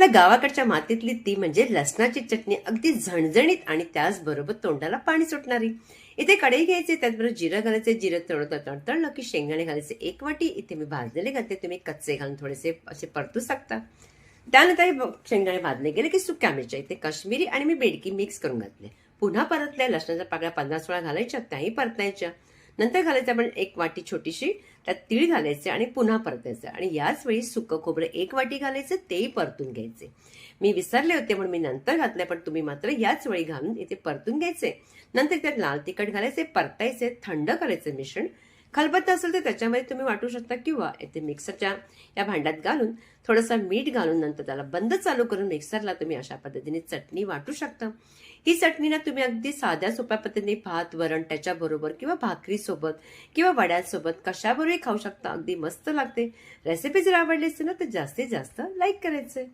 आपल्या गावाकडच्या मातीतली ती म्हणजे लसणाची चटणी, अगदी झणझणीत आणि त्याचबरोबर तोंडाला पाणी सुटणारी. इथे कढई घ्यायची, त्याचबरोबर जिरं घालायचे. जिरं तळतळलं की शेंगदाणे घालायचे 1 वाटी. इथे मी भाजलेले घालते, तुम्ही कच्चे घालून थोडेसे असे परतू शकता. त्यानंतर शेंगदाणे भाजले गेले की सुक्या मिरच्या, इथे काश्मीरी आणि मी बेडकी मिक्स करून घातले. पुन्हा परतल्या. लसणाच्या पाकळ्या 50 वेळा घालायच्या, त्याही परतायच्या. नंतर घालायचं आपण 1 वाटी छोटीशी, त्यात तीळ घालायचे आणि पुन्हा परतायचं. आणि याच वेळी सुकं खोबरं 1 वाटी घालायचं, तेही परतून घ्यायचे. मी विसरले होते म्हणून मी नंतर घातले, पण तुम्ही मात्र याच वेळी घालून इथे परतून घ्यायचे. नंतर त्यात लाल तिखट घालायचे, परतायचे, थंड करायचे मिश्रण. खलबत्ता असेल तर त्याच्यामध्ये तुम्ही वाटू शकता, किंवा इथे मिक्सरच्या या भांड्यात घालून थोडंसं मीठ घालून नंतर त्याला बंद चालू करून मिक्सरला तुम्ही अशा पद्धतीने चटणी वाटू शकता. ही चटणी ना तुम्ही अगदी साध्या सोप्या पद्धतीने भात वरण त्याच्याबरोबर किंवा भाकरी सोबत किंवा वड्यासोबत कशाबरोबरही खाऊ शकता. अगदी मस्त लागते. रेसिपी जर आवडली असेल ना तर जास्तीत जास्त लाईक करायचे.